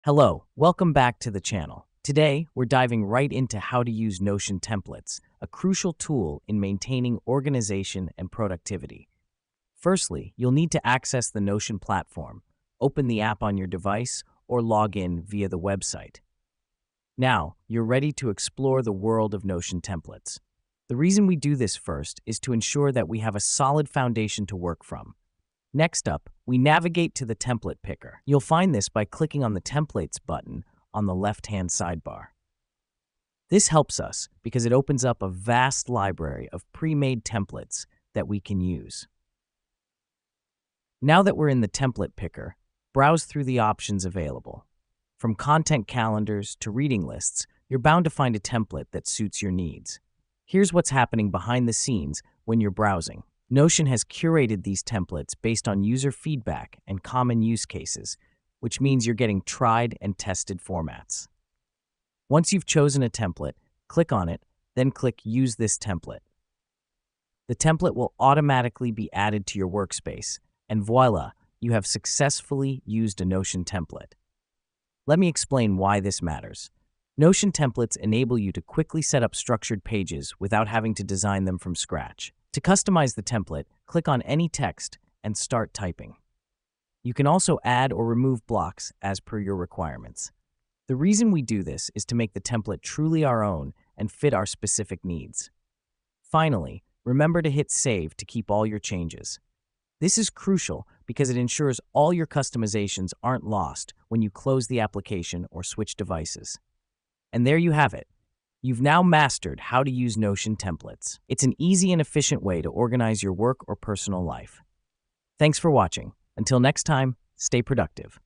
Hello, welcome back to the channel. Today, we're diving right into how to use Notion templates, a crucial tool in maintaining organization and productivity. Firstly, you'll need to access the Notion platform, open the app on your device, or log in via the website. Now, you're ready to explore the world of Notion templates. The reason we do this first is to ensure that we have a solid foundation to work from. Next up, we navigate to the template picker. You'll find this by clicking on the Templates button on the left-hand sidebar. This helps us because it opens up a vast library of pre-made templates that we can use. Now that we're in the template picker, browse through the options available. From content calendars to reading lists, you're bound to find a template that suits your needs. Here's what's happening behind the scenes when you're browsing. Notion has curated these templates based on user feedback and common use cases, which means you're getting tried and tested formats. Once you've chosen a template, click on it, then click Use this template. The template will automatically be added to your workspace, and voila, you have successfully used a Notion template. Let me explain why this matters. Notion templates enable you to quickly set up structured pages without having to design them from scratch. To customize the template, click on any text and start typing. You can also add or remove blocks as per your requirements. The reason we do this is to make the template truly our own and fit our specific needs. Finally, remember to hit Save to keep all your changes. This is crucial because it ensures all your customizations aren't lost when you close the application or switch devices. And there you have it. You've now mastered how to use Notion templates. It's an easy and efficient way to organize your work or personal life. Thanks for watching. Until next time, stay productive.